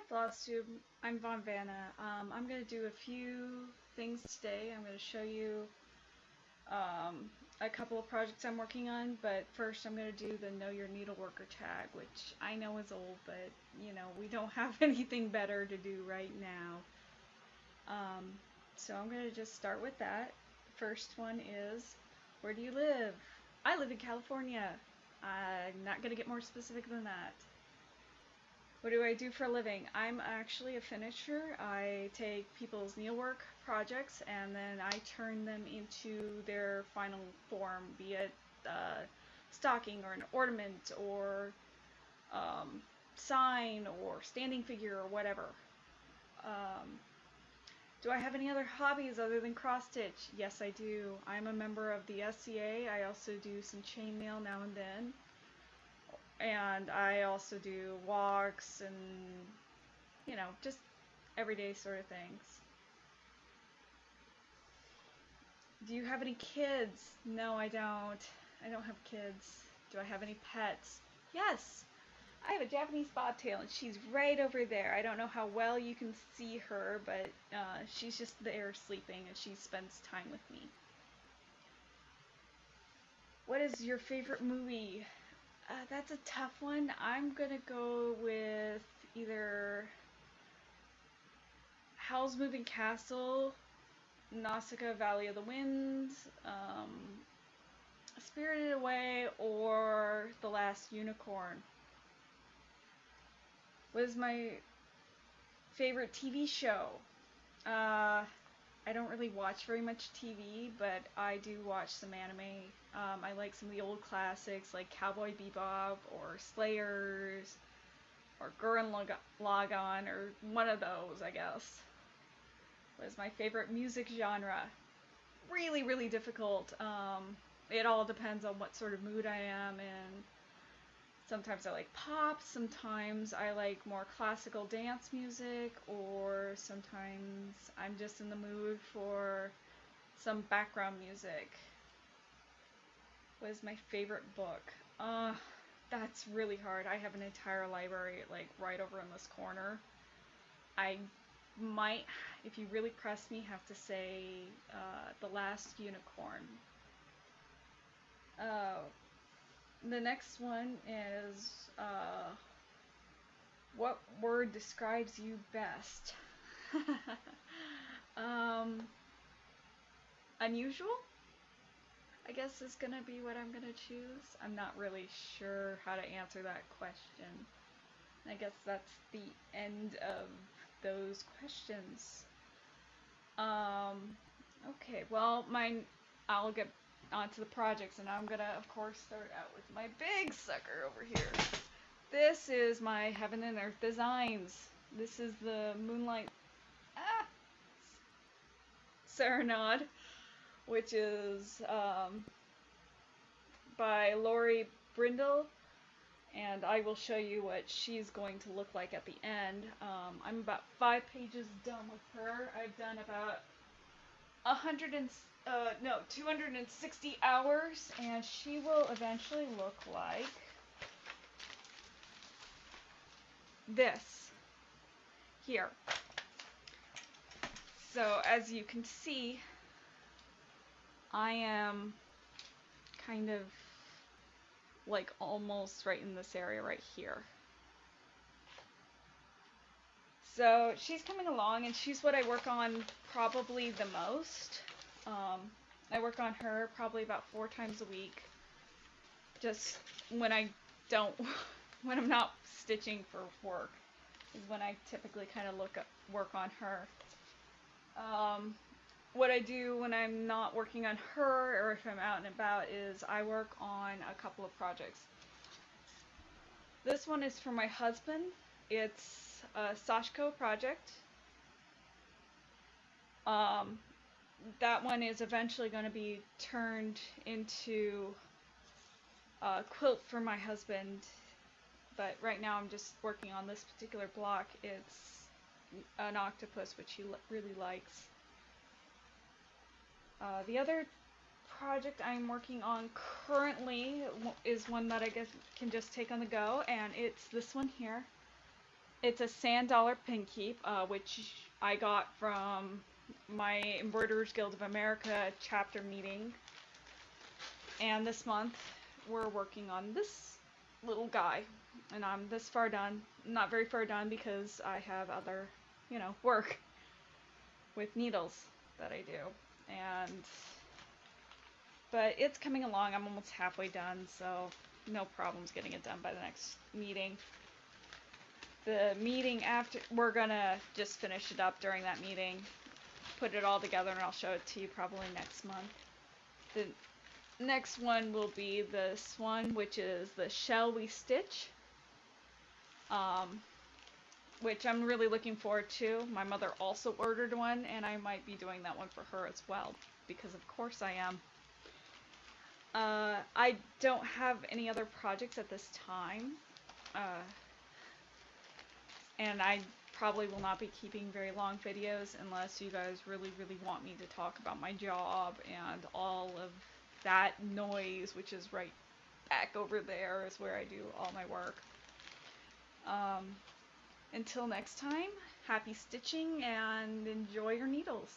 Floss Tube. I'm Von Vanna. I'm going to do a few things today. I'm going to show you a couple of projects I'm working on, but first I'm going to do the Know Your Needleworker tag, which I know is old, but we don't have anything better to do right now. So I'm going to just start with that. First one is, where do you live? I live in California. I'm not going to get more specific than that. What do I do for a living? I'm actually a finisher. I take people's needlework projects and then I turn them into their final form, be it stocking or an ornament or sign or standing figure or whatever. Do I have any other hobbies other than cross stitch? Yes, I do. I'm a member of the SCA. I also do some chainmail now and then. And I also do walks and, just everyday sort of things. Do you have any kids? No, I don't. I don't have kids. Do I have any pets? Yes! I have a Japanese bobtail and she's right over there. I don't know how well you can see her, but she's just there sleeping and she spends time with me. What is your favorite movie? That's a tough one. I'm gonna go with either Howl's Moving Castle, Nausicaa Valley of the Wind, Spirited Away, or The Last Unicorn. What is my favorite TV show? I don't really watch very much TV, but I do watch some anime. I like some of the old classics like Cowboy Bebop or Slayers or Gurren Lagann or one of those, I guess. What is my favorite music genre? Really, really difficult. It all depends on what sort of mood I am in. Sometimes I like pop, sometimes I like more classical dance music, or sometimes I'm just in the mood for some background music. What is my favorite book? That's really hard. I have an entire library like right over in this corner. I might, if you really press me, have to say The Last Unicorn. The next one is, what word describes you best? Unusual? I guess is gonna be what I'm gonna choose. I'm not really sure how to answer that question. I guess that's the end of those questions. Okay, well, I'll get onto the projects, and I'm gonna, of course, start out with my big sucker over here. This is my Heaven and Earth Designs. This is the Moonlight Serenade, which is by Lori Brindle, and I will show you what she's going to look like at the end. I'm about 5 pages done with her. I've done about 260 hours, and she will eventually look like this here. So as you can see, I am kind of like almost right in this area right here. So she's coming along, and she's what I work on probably the most. I work on her probably about 4 times a week. Just when I'm not stitching for work is when I typically kind of work on her. What I do when I'm not working on her, or if I'm out and about, is I work on a couple of projects. This one is for my husband. It's a Sashiko project. That one is eventually going to be turned into a quilt for my husband, but right now I'm just working on this particular block. It's an octopus, which he really likes. The other project I'm working on currently is one that I guess can just take on the go, and it's this one here. It's a sand dollar Pinkeep, which I got from my Embroiderers Guild of America chapter meeting. And this month we're working on this little guy. And I'm this far done. Not very far done because I have other, work with needles that I do. But it's coming along. I'm almost halfway done, so no problems getting it done by the next meeting. The meeting after, we're gonna just finish it up during that meeting, put it all together, and I'll show it to you probably next month. The next one will be this one, which is the Shall We Stitch, which I'm really looking forward to. My mother also ordered one, and I might be doing that one for her as well, because of course I am. I don't have any other projects at this time, and I probably will not be keeping very long videos unless you guys really, really want me to talk about my job and all of that noise, which is right back over there is where I do all my work. Until next time, happy stitching and enjoy your needles.